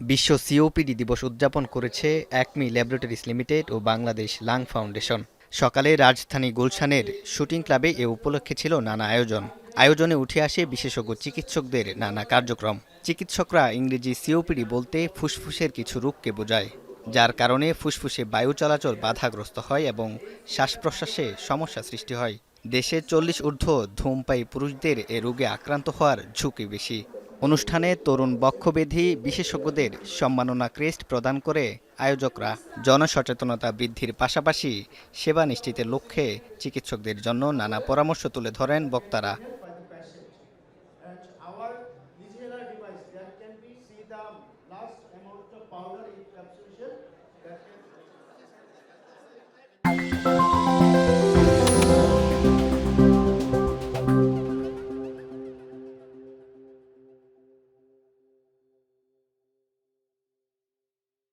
বিশ্ব সিওপিডি দিবস উদযাপন করেছে অ্যাকমি ল্যাবরেটরিজ লিমিটেড ও বাংলাদেশ লাং ফাউন্ডেশন। সকালে রাজধানী গুলশানের শুটিং ক্লাবে এ উপলক্ষে ছিল নানা আয়োজনে উঠে আসে বিশেষজ্ঞ চিকিৎসকদের নানা কার্যক্রম। চিকিৎসকরা ইংরেজি সিওপিডি বলতে ফুসফুসের কিছু রোগকে বোঝায়, যার কারণে ফুসফুসে বায়ু চলাচল বাধাগ্রস্ত হয় এবং শ্বাস প্রশ্বাসে সমস্যা সৃষ্টি হয়। দেশে 40 ঊর্ধ্ব ধূমপায়ী পুরুষদের এ রোগে আক্রান্ত হওয়ার ঝুঁকি বেশি। অনুষ্ঠানে তরুণ বক্ষব্যাধি বিশেষজ্ঞদের সম্মাননা ক্রেস্ট প্রদান করে আয়োজকরা জনসচেতনতা বৃদ্ধির পাশাপাশি সেবা নিশ্চিতের লক্ষ্যে চিকিৎসকদের জন্য নানা পরামর্শ তুলে ধরেন বক্তারা।